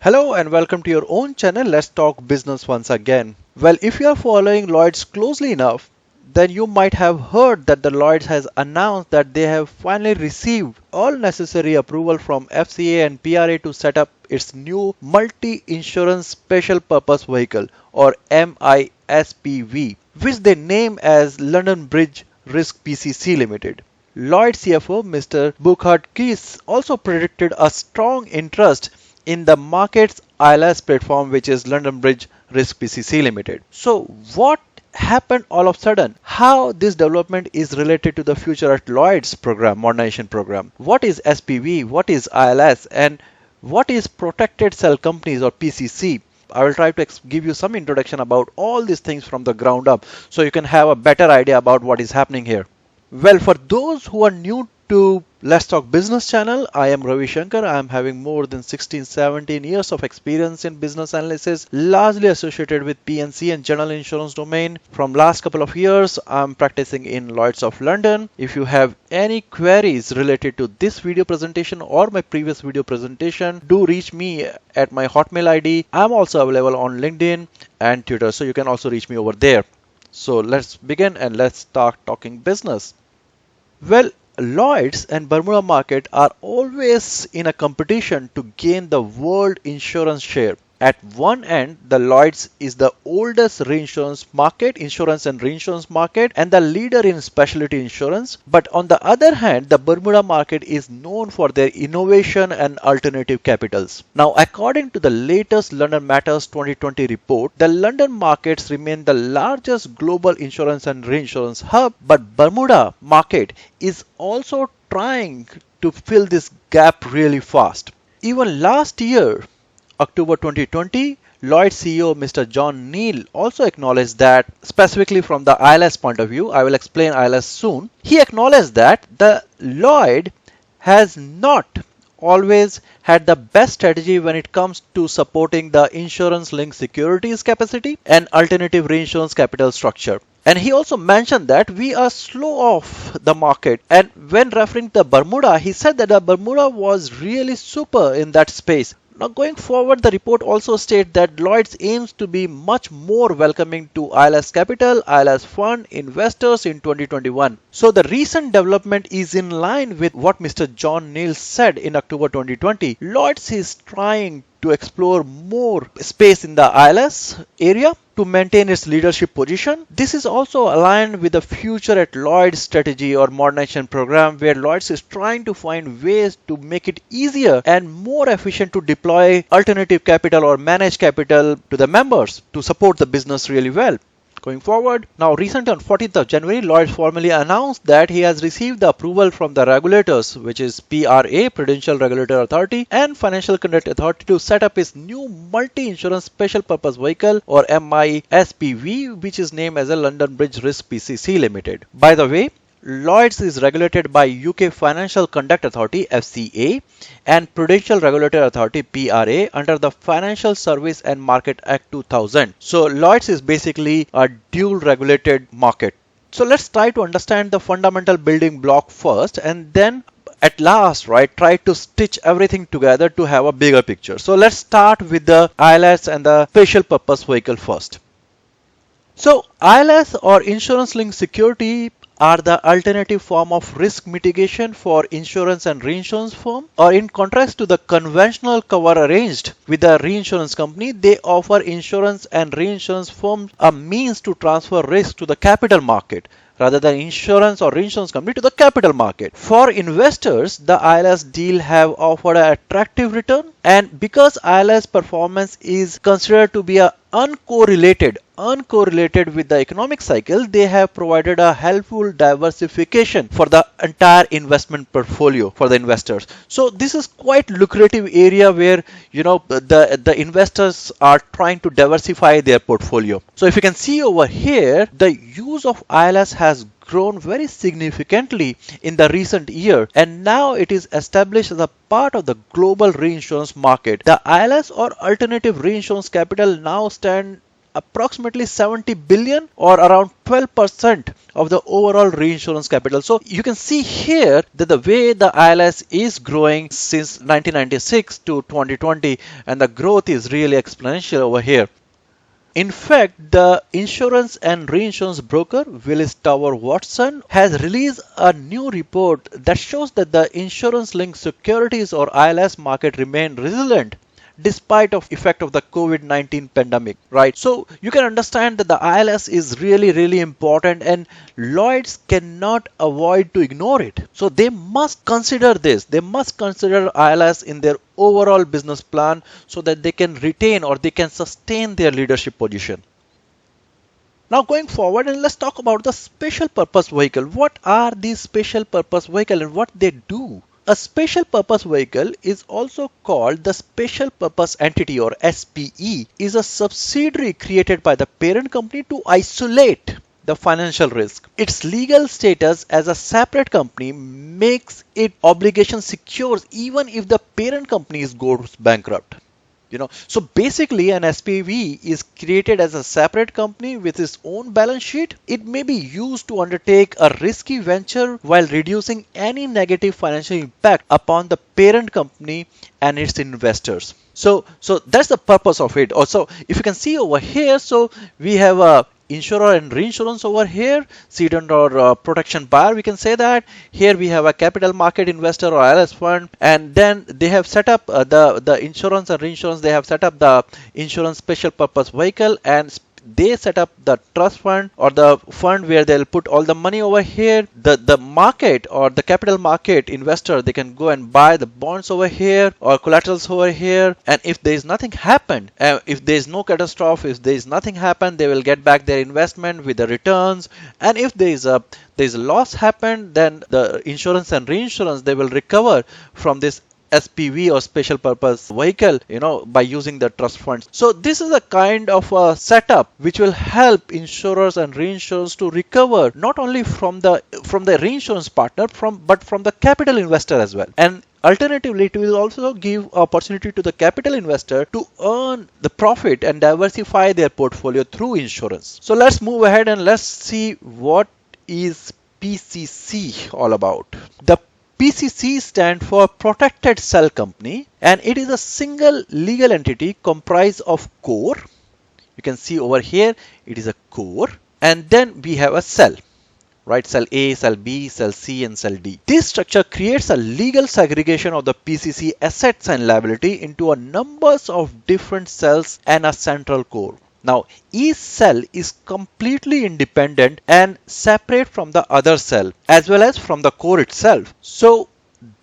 Hello and welcome to your own channel. Let's talk business once again. Well, if you are following Lloyds closely enough, then you might have heard that the Lloyds has announced that they have finally received all necessary approval from FCA and PRA to set up its new multi-insurance special purpose vehicle or mISPV, which they name as London Bridge Risk PCC Limited. Lloyd CFO Mr. Burkhard Keese also predicted a strong interest in the market's ILS platform, which is London Bridge Risk PCC Limited. So what happened all of a sudden? How this development is related to the future at Lloyd's program, modernization program? What is SPV? What is ILS? And what is protected cell companies or PCC? I will try to give you some introduction about all these things from the ground up so you can have a better idea about what is happening here. Well, for those who are new to Let's Talk Business channel, I am Ravi Shankar. I am having more than 16-17 years of experience in business analysis, largely associated with P&C and general insurance domain. From last couple of years, I am practicing in Lloyds of London. If you have any queries related to this video presentation or my previous video presentation, do reach me at my Hotmail ID. I am also available on LinkedIn and Twitter, so you can also reach me over there. So let's begin and let's start talking business. Well, Lloyds and Bermuda market are always in a competition to gain the world insurance share. At one end, the Lloyds is the oldest reinsurance market, insurance and reinsurance market, and the leader in specialty insurance. But on the other hand, the Bermuda market is known for their innovation and alternative capitals. Now, according to the latest London Matters 2020 report, the London markets remain the largest global insurance and reinsurance hub, but Bermuda market is also trying to fill this gap really fast. Even last year, October 2020, Lloyd CEO Mr. John Neal also acknowledged that, specifically from the ILS point of view, I will explain ILS soon, he acknowledged that the Lloyd has not always had the best strategy when it comes to supporting the insurance-linked securities capacity and alternative reinsurance capital structure. And he also mentioned that we are slow off the market. And when referring to Bermuda, he said that the Bermuda was really super in that space. Now going forward, the report also states that Lloyds aims to be much more welcoming to ILS capital, ILS fund investors in 2021. So the recent development is in line with what Mr. John Neal said in October 2020. Lloyds is trying to explore more space in the ILS area to maintain its leadership position. This is also aligned with the future at Lloyd's strategy or modernization program, where Lloyd's is trying to find ways to make it easier and more efficient to deploy alternative capital or managed capital to the members to support the business really well. Going forward, now recently on 14th of January, Lloyd formally announced that he has received the approval from the regulators, which is PRA, Prudential Regulatory Authority, and Financial Conduct Authority to set up his new multi-insurance special purpose vehicle or mISPV, which is named as a London Bridge Risk PCC Limited. By the way, Lloyds is regulated by UK Financial Conduct Authority FCA and Prudential Regulatory Authority PRA under the Financial Service and Market Act 2000. So Lloyds is basically a dual regulated market. So let's try to understand the fundamental building block first and then at last, try to stitch everything together to have a bigger picture. So let's start with the ILS and the special purpose vehicle first. So ILS or insurance linked security are the alternative form of risk mitigation for insurance and reinsurance firm, or in contrast to the conventional cover arranged with the reinsurance company, they offer insurance and reinsurance firms a means to transfer risk to the capital market rather than insurance or reinsurance company to the capital market. For investors, the ILS deal have offered an attractive return, and because ILS performance is considered to be uncorrelated with the economic cycle, they have provided a helpful diversification for the entire investment portfolio for the investors. So this is quite lucrative area where the investors are trying to diversify their portfolio. So if you can see over here, the use of ILS has grown very significantly in the recent year, and now it is established as a part of the global reinsurance market. The ILS or alternative reinsurance capital now stand approximately 70 billion or around 12% of the overall reinsurance capital. So you can see here that the way the ILS is growing since 1996 to 2020, and the growth is really exponential over here. In fact, the insurance and reinsurance broker Willis Tower Watson has released a new report that shows that the insurance-linked securities or ILS market remain resilient despite of effect of the COVID-19 pandemic, right? So you can understand that the ILS is really important, and Lloyds cannot avoid to ignore it. So they must consider this. They must consider ILS in their overall business plan so that they can retain or they can sustain their leadership position. Now going forward, and let's talk about the special purpose vehicle. What are these special purpose vehicle and what they do? A special purpose vehicle is also called the special purpose entity, or SPE, is a subsidiary created by the parent company to isolate the financial risk. Its legal status as a separate company makes it obligation secure even if the parent company goes bankrupt. So basically an SPV is created as a separate company with its own balance sheet. It may be used to undertake a risky venture while reducing any negative financial impact upon the parent company and its investors. So that's the purpose of it. Also, if you can see over here, so we have a insurer and reinsurance over here, cedant or protection buyer, we can say that. Here we have a capital market investor or ILS fund, and then they have set up the insurance and reinsurance, they have set up the insurance special purpose vehicle, and they set up the trust fund or the fund where they'll put all the money over here. The market or the capital market investor, they can go and buy the bonds over here or collaterals over here, and if there is nothing happened, if there is no catastrophe, if there is nothing happened, they will get back their investment with the returns. And if there is a loss happened, then the insurance and reinsurance, they will recover from this SPV or special purpose vehicle, by using the trust funds. So this is a kind of a setup which will help insurers and reinsurers to recover not only from the reinsurance partner but from the capital investor as well. And alternatively, it will also give opportunity to the capital investor to earn the profit and diversify their portfolio through insurance. So let's move ahead and let's see what is PCC all about. The PCC stands for Protected Cell Company, and it is a single legal entity comprised of core. You can see over here, it is a core, and then we have a cell, right? Cell A, cell B, cell C, and cell D. This structure creates a legal segregation of the PCC assets and liability into a numbers of different cells and a central core. Now, each cell is completely independent and separate from the other cell as well as from the core itself. So,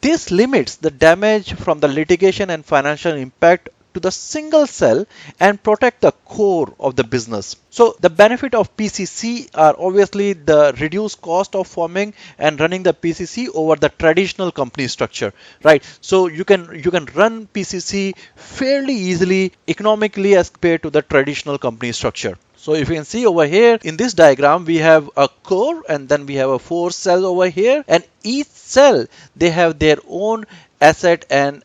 this limits the damage from the litigation and financial impact to the single cell and protect the core of the business. So the benefit of PCC are obviously the reduced cost of forming and running the PCC over the traditional company structure, right? So you can run PCC fairly easily, economically as compared to the traditional company structure. So if you can see over here in this diagram, we have a core and then we have a 4 cells over here, and each cell, they have their own asset and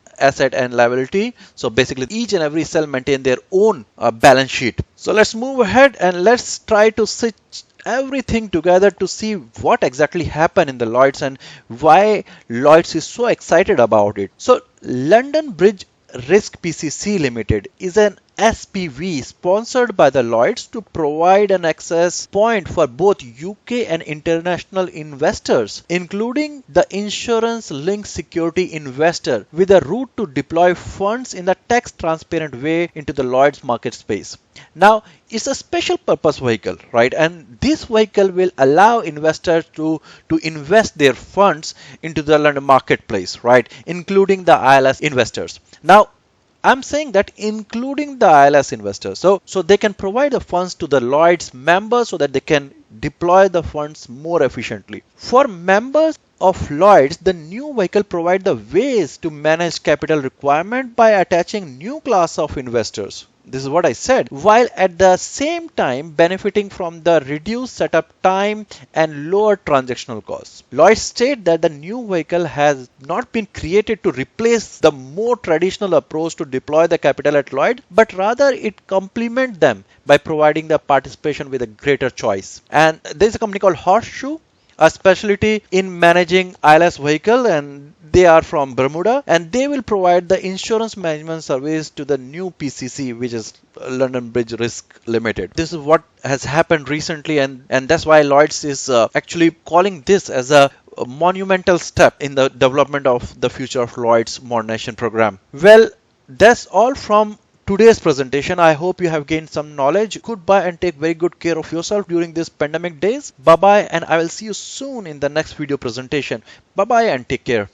liability. So basically each and every cell maintain their own balance sheet. So let's move ahead and let's try to stitch everything together to see what exactly happened in the Lloyds and why Lloyds is so excited about it. So London Bridge Risk PCC Limited is an SPV sponsored by the Lloyds to provide an access point for both UK and international investors, including the insurance-linked security investor, with a route to deploy funds in a tax-transparent way into the Lloyds market space. Now, it's a special purpose vehicle, right? And this vehicle will allow investors to invest their funds into the London marketplace, right? Including the ILS investors. Now, I'm saying that including the ILS investors. So they can provide the funds to the Lloyds members so that they can deploy the funds more efficiently. For members of Lloyds, the new vehicle provides the ways to manage capital requirement by attaching new class of investors. This is what I said, while at the same time benefiting from the reduced setup time and lower transactional costs. Lloyd state that the new vehicle has not been created to replace the more traditional approach to deploy the capital at Lloyd, but rather it complements them by providing the participation with a greater choice. And there's a company called Horseshoe, a specialty in managing ILS vehicle, and they are from Bermuda, and they will provide the insurance management service to the new PCC, which is London Bridge Risk Limited. This is what has happened recently, and that's why Lloyds is actually calling this as a monumental step in the development of the future of Lloyd's modernization program. Well, that's all from today's presentation. I hope you have gained some knowledge. Goodbye and take very good care of yourself during these pandemic days. Bye bye, and I will see you soon in the next video presentation. Bye bye and take care.